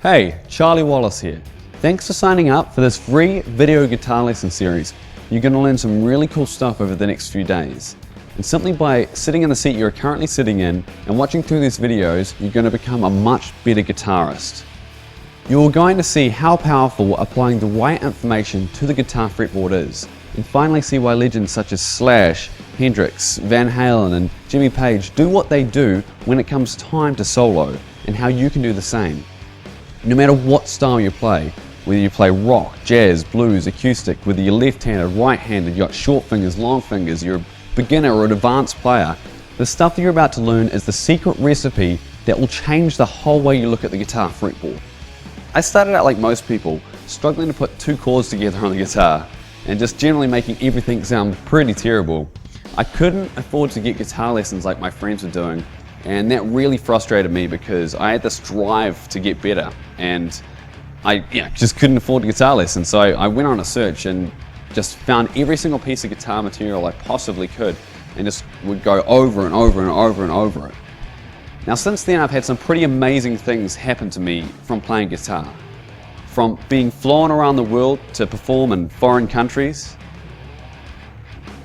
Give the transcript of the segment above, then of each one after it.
Hey, Charlie Wallace here. Thanks for signing up for this free video guitar lesson series. You're going to learn some really cool stuff over the next few days. And simply by sitting in the seat you're currently sitting in and watching through these videos, you're going to become a much better guitarist. You're going to see how powerful applying the right information to the guitar fretboard is, and finally see why legends such as Slash, Hendrix, Van Halen and Jimmy Page do what they do when it comes time to solo, and how you can do the same. No matter what style you play, whether you play rock, jazz, blues, acoustic, whether you're left-handed, right-handed, you've got short fingers, long fingers, you're a beginner or an advanced player, the stuff that you're about to learn is the secret recipe that will change the whole way you look at the guitar fretboard. I started out like most people, struggling to put two chords together on the guitar, and just generally making everything sound pretty terrible. I couldn't afford to get guitar lessons like my friends were doing, and that really frustrated me because I had this drive to get better, and I just couldn't afford a guitar lesson. So I went on a search and just found every single piece of guitar material I possibly could, and just would go over and over and over and over it. Now since then I've had some pretty amazing things happen to me from playing guitar. From being flown around the world to perform in foreign countries,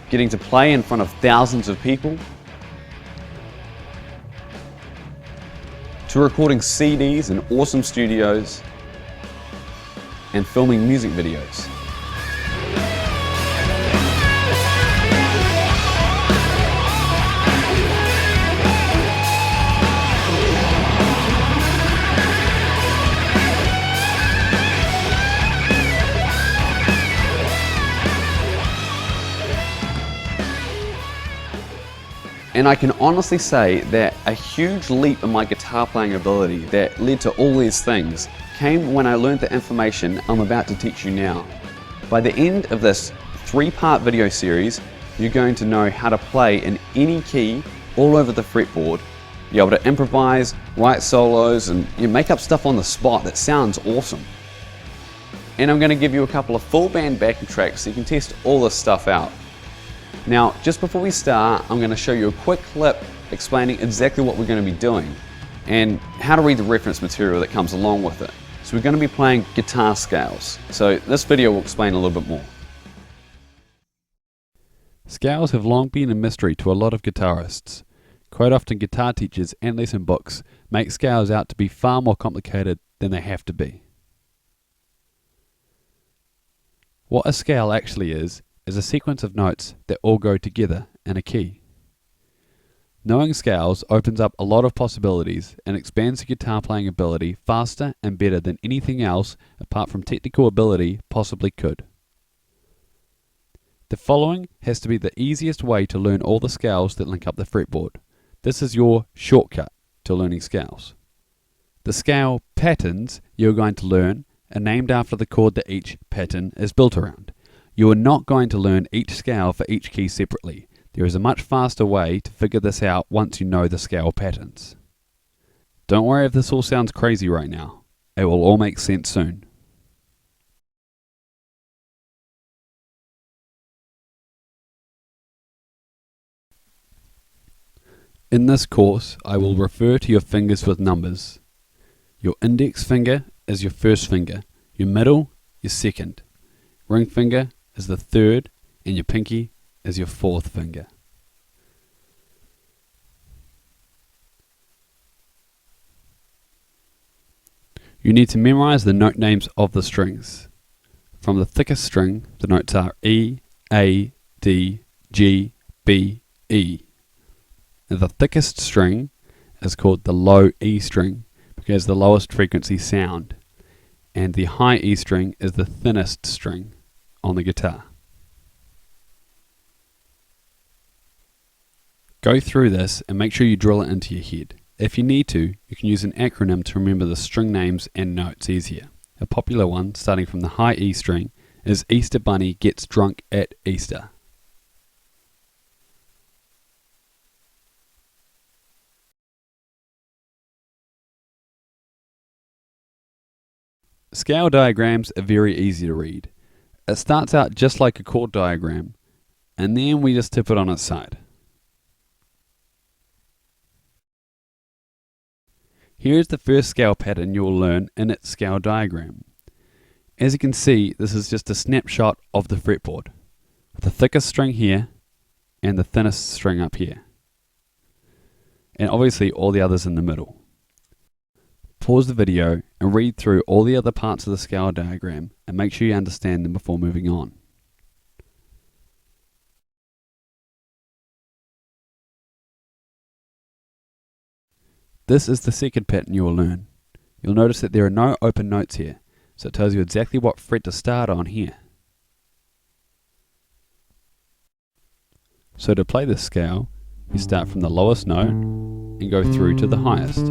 getting to play in front of thousands of people, to recording CDs in awesome studios, and filming music videos. And I can honestly say that a huge leap in my guitar playing ability that led to all these things came when I learned the information I'm about to teach you now. By the end of this 3-part video series, you're going to know how to play in any key all over the fretboard, be able to improvise, write solos, and make up stuff on the spot that sounds awesome. And I'm going to give you a couple of full band backing tracks so you can test all this stuff out. Now, just before we start, I'm going to show you a quick clip explaining exactly what we're going to be doing and how to read the reference material that comes along with it. So we're going to be playing guitar scales. So this video will explain a little bit more. Scales have long been a mystery to a lot of guitarists. Quite often guitar teachers and lesson books make scales out to be far more complicated than they have to be. What a scale actually is a sequence of notes that all go together in a key. Knowing scales opens up a lot of possibilities and expands the guitar playing ability faster and better than anything else apart from technical ability possibly could. The following has to be the easiest way to learn all the scales that link up the fretboard. This is your shortcut to learning scales. The scale patterns you're going to learn are named after the chord that each pattern is built around. You are not going to learn each scale for each key separately. There is a much faster way to figure this out once you know the scale patterns. Don't worry if this all sounds crazy right now. It will all make sense soon. In this course, I will refer to your fingers with numbers. Your index finger is your first finger, your middle, your second, ring finger is the third, and your pinky is your fourth finger. You need to memorize the note names of the strings. From the thickest string, the notes are E, A, D, G, B, E. And the thickest string is called the low E string because it's the lowest frequency sound, and the high E string is the thinnest string on the guitar. Go through this and make sure you drill it into your head. If you need to, you can use an acronym to remember the string names and notes easier. A popular one, starting from the high E string, is Easter Bunny Gets Drunk at Easter. Scale diagrams are very easy to read. It starts out just like a chord diagram, and then we just tip it on its side. Here is the first scale pattern you will learn in its scale diagram. As you can see, this is just a snapshot of the fretboard, with the thickest string here and the thinnest string up here, and obviously all the others in the middle. Pause the video and read through all the other parts of the scale diagram and make sure you understand them before moving on. This is the second pattern you will learn. You'll notice that there are no open notes here, so it tells you exactly what fret to start on here. So to play this scale, you start from the lowest note and go through to the highest.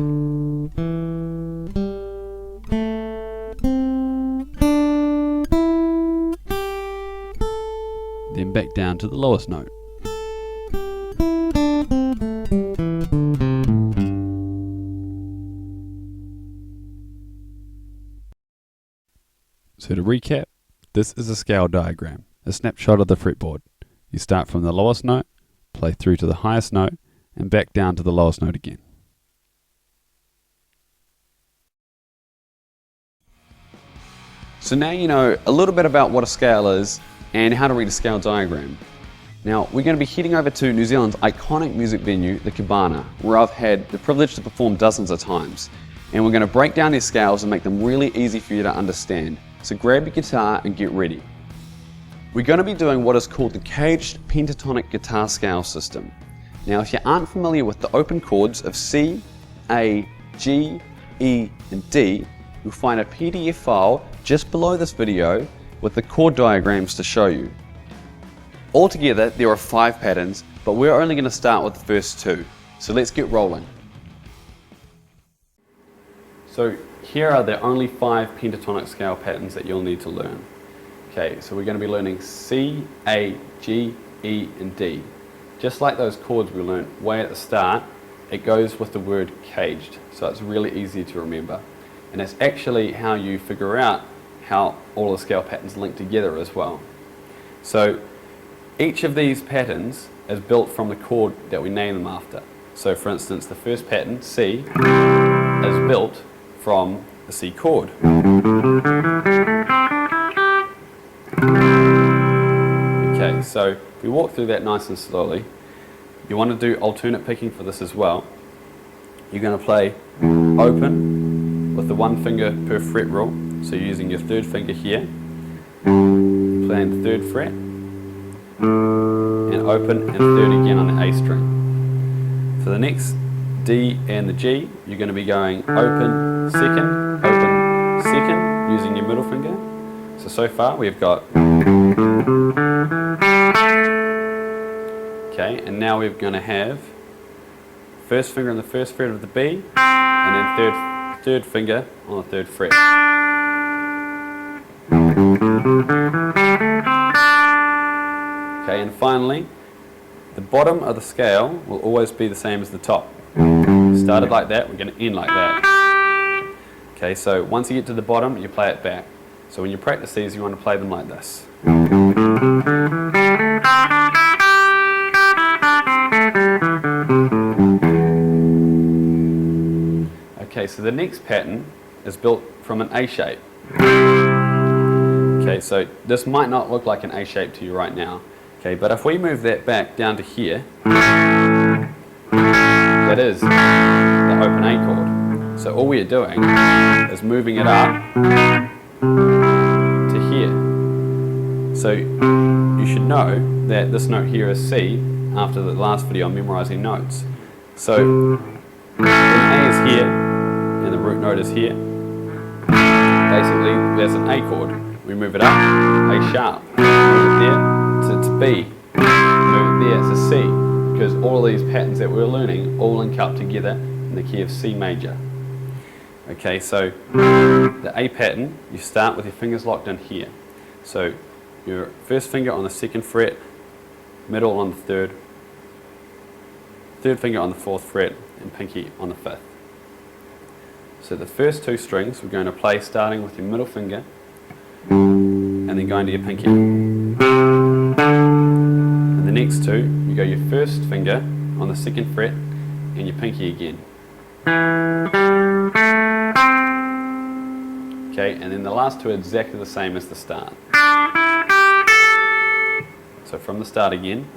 Then back down to the lowest note. So to recap, this is a scale diagram, a snapshot of the fretboard. You start from the lowest note, play through to the highest note, and back down to the lowest note again. So now you know a little bit about what a scale is and how to read a scale diagram. Now we're going to be heading over to New Zealand's iconic music venue, the Cabana, where I've had the privilege to perform dozens of times. And we're going to break down these scales and make them really easy for you to understand. So grab your guitar and get ready. We're going to be doing what is called the caged pentatonic guitar scale system. Now if you aren't familiar with the open chords of C, A, G, E and D, you'll find a PDF file just below this video with the chord diagrams to show you. Altogether there are 5 patterns, but we're only going to start with the first 2. So let's get rolling. So here are the only 5 pentatonic scale patterns that you'll need to learn. Okay, so we're going to be learning C, A, G, E and D. Just like those chords we learned way at the start, it goes with the word caged, so it's really easy to remember. And it's actually how you figure out how all the scale patterns link together as well. So each of these patterns is built from the chord that we name them after. So for instance, the first pattern, C, is built from the C chord. Okay, so if we walk through that nice and slowly, you want to do alternate picking for this as well. You're going to play open with the 1 finger per fret rule, so you're using your 3rd finger here, playing the 3rd fret, and open and 3rd again on the A string. For the next D and the G, you're going to be going open, 2nd, using your middle finger. So far we've got, okay, and now we're going to have 1st finger on the 1st fret of the B, and then third finger on the 3rd fret. Okay, and finally, the bottom of the scale will always be the same as the top. Started like that, we're going to end like that. Okay, so once you get to the bottom, you play it back. So when you practice these, you want to play them like this. Okay, so the next pattern is built from an A shape. Okay, so this might not look like an A shape to you right now. Okay, but if we move that back down to here, that is the open A chord. So all we're doing is moving it up to here. So you should know that this note here is C after the last video on memorizing notes. So when A is here and the root note is here, basically there's an A chord. We move it up, A sharp, move it there to B, move it there to C, because all of these patterns that we're learning all link up together in the key of C major. Okay, so the A pattern, you start with your fingers locked in here. So your 1st finger on the 2nd fret, middle on the 3rd, 3rd finger on the 4th fret, and pinky on the 5th. So the first 2 strings we're going to play starting with your middle finger and then going to your pinky. And the next 2, you go your 1st finger on the 2nd fret and your pinky again. Okay, and then the last two are exactly the same as the start. So from the start again.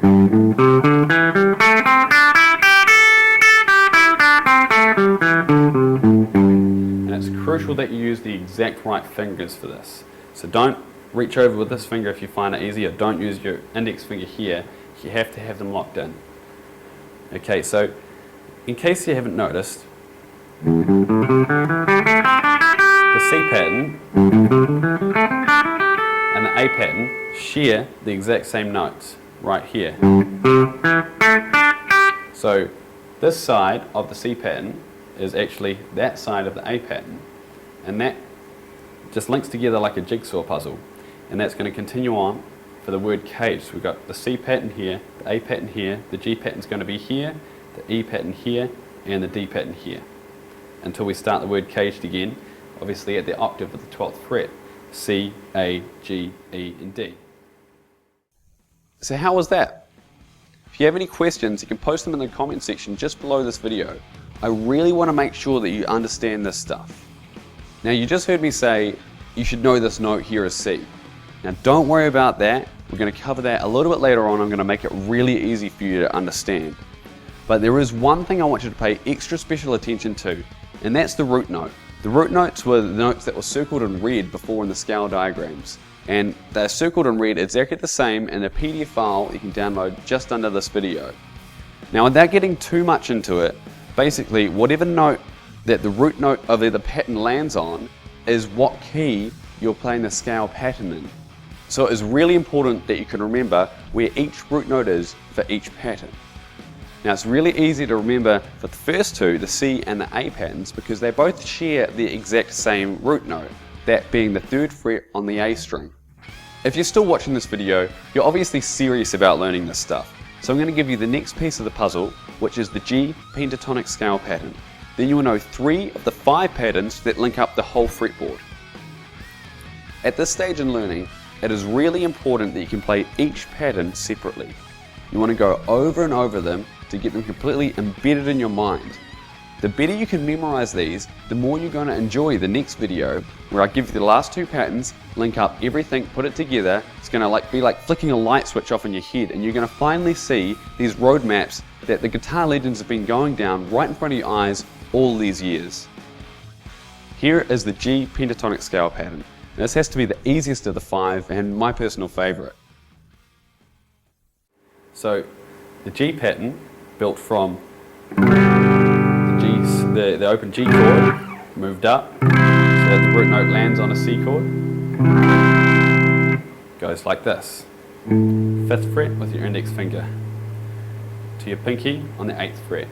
And it's crucial that you use the exact right fingers for this. So don't reach over with this finger if you find it easier. Don't use your index finger here. You have to have them locked in. Okay, so in case you haven't noticed, the C pattern and the A pattern share the exact same notes right here. So this side of the C pattern is actually that side of the A pattern, and that just links together like a jigsaw puzzle, and that's going to continue on for the word cage. So we've got the C pattern here, the A pattern here, the G pattern is going to be here, the E pattern here, and the D pattern here, until we start the word caged again, obviously at the octave of the 12th fret, C, A, G, E, and D. So how was that? If you have any questions, you can post them in the comment section just below this video. I really want to make sure that you understand this stuff. Now you just heard me say you should know this note here is C. Now don't worry about that, we're going to cover that a little bit later on. I'm going to make it really easy for you to understand. But there is one thing I want you to pay extra special attention to, and that's the root note. The root notes were the notes that were circled in red before in the scale diagrams, and they're circled in red exactly the same in a PDF file you can download just under this video. Now without getting too much into it, basically whatever note that the root note of the pattern lands on is what key you're playing the scale pattern in. So it is really important that you can remember where each root note is for each pattern. Now it's really easy to remember for the first two, the C and the A patterns, because they both share the exact same root note, that being the 3rd fret on the A string. If you're still watching this video, you're obviously serious about learning this stuff. So I'm going to give you the next piece of the puzzle, which is the G pentatonic scale pattern. Then you will know 3 of the 5 patterns that link up the whole fretboard. At this stage in learning, it is really important that you can play each pattern separately. You want to go over and over them to get them completely embedded in your mind. The better you can memorize these, the more you're going to enjoy the next video, where I give you the last 2 patterns, link up everything, put it together. It's going to be like flicking a light switch off in your head, and you're going to finally see these roadmaps that the guitar legends have been going down right in front of your eyes all these years. Here is the G pentatonic scale pattern. Now, this has to be the easiest of the 5 and my personal favorite. So the G pattern, built from the open G chord, moved up so that the root note lands on a C chord, goes like this. 5th fret with your index finger to your pinky on the 8th fret.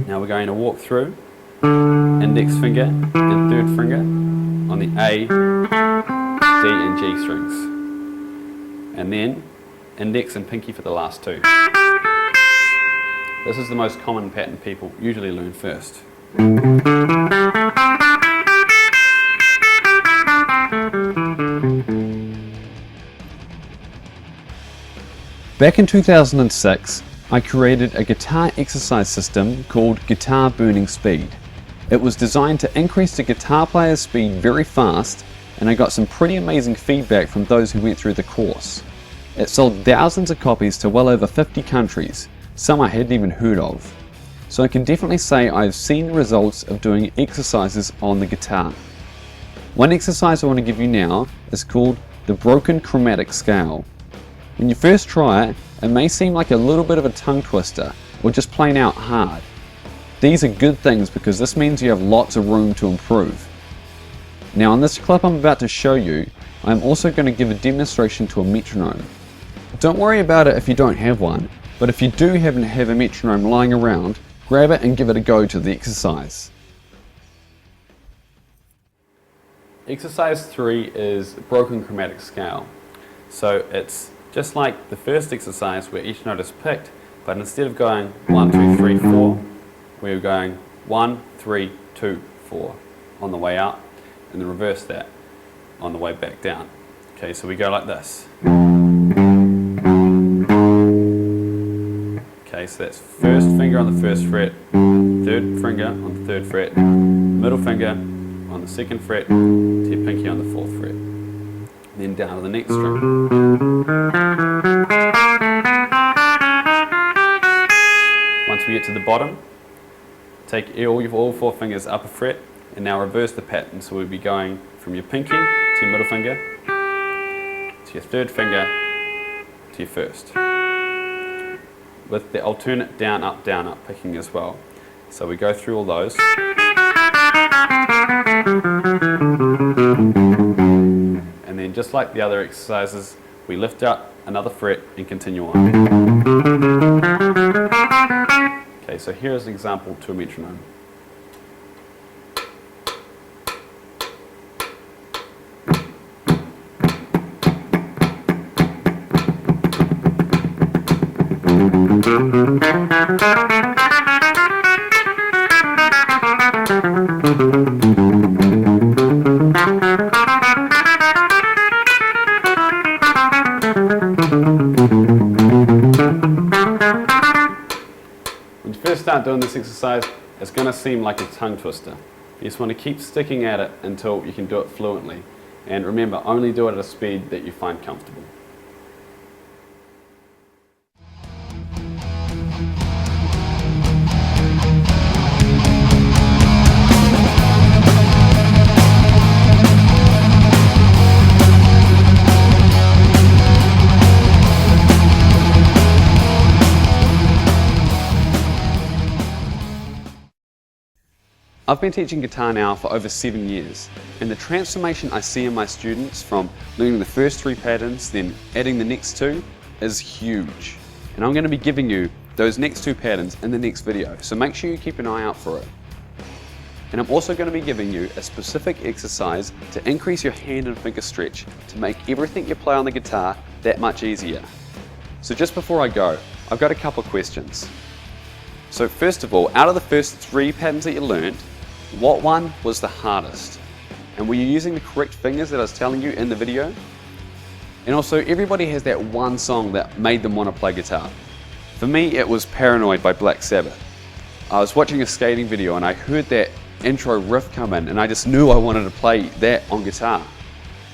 Now we're going to walk through index finger and 3rd finger on the A, D and G strings, and then index and pinky for the last 2. This is the most common pattern people usually learn first. Back in 2006, I created a guitar exercise system called Guitar Burning Speed. It was designed to increase the guitar player's speed very fast, and I got some pretty amazing feedback from those who went through the course. It sold thousands of copies to well over 50 countries, some I hadn't even heard of. So I can definitely say I've seen the results of doing exercises on the guitar. One exercise I want to give you now is called the broken chromatic scale. When you first try it, it may seem like a little bit of a tongue twister or just plain out hard. These are good things because this means you have lots of room to improve. Now in this clip I'm about to show you, I'm also going to give a demonstration to a metronome. Don't worry about it if you don't have one, but if you do happen to have a metronome lying around, grab it and give it a go to the exercise. Exercise 3 is broken chromatic scale. So it's just like the first exercise where each note is picked, but instead of going 1, 2, 3, 4, we're going 1, 3, 2, 4 on the way up, and then reverse that on the way back down. Okay, so we go like this. Okay, so that's first finger on the 1st fret, 3rd finger on the 3rd fret, middle finger on the 2nd fret to your pinky on the 4th fret. Then down to the next string. Once we get to the bottom, take all 4 fingers up a fret, and now reverse the pattern. So we'll be going from your pinky to your middle finger, to your 3rd finger, to your 1st. With the alternate down, up, picking as well. So we go through all those. And then just like the other exercises, we lift up another fret and continue on. Okay, so here's an example to a metronome. When you first start doing this exercise, it's going to seem like a tongue twister. You just want to keep sticking at it until you can do it fluently. And remember, only do it at a speed that you find comfortable. I've been teaching guitar now for over 7 years, and the transformation I see in my students from learning the first 3 patterns, then adding the next 2, is huge. And I'm going to be giving you those next 2 patterns in the next video, so make sure you keep an eye out for it. And I'm also going to be giving you a specific exercise to increase your hand and finger stretch to make everything you play on the guitar that much easier. So just before I go, I've got a couple of questions. So first of all, out of the first 3 patterns that you learned, what one was the hardest? And were you using the correct fingers that I was telling you in the video? And also, everybody has that one song that made them want to play guitar. For me, it was Paranoid by Black Sabbath. I was watching a skating video and I heard that intro riff come in and I just knew I wanted to play that on guitar.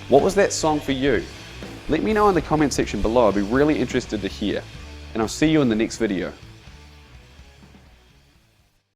What was that song for you? Let me know in the comment section below. I'd be really interested to hear. And I'll see you in the next video.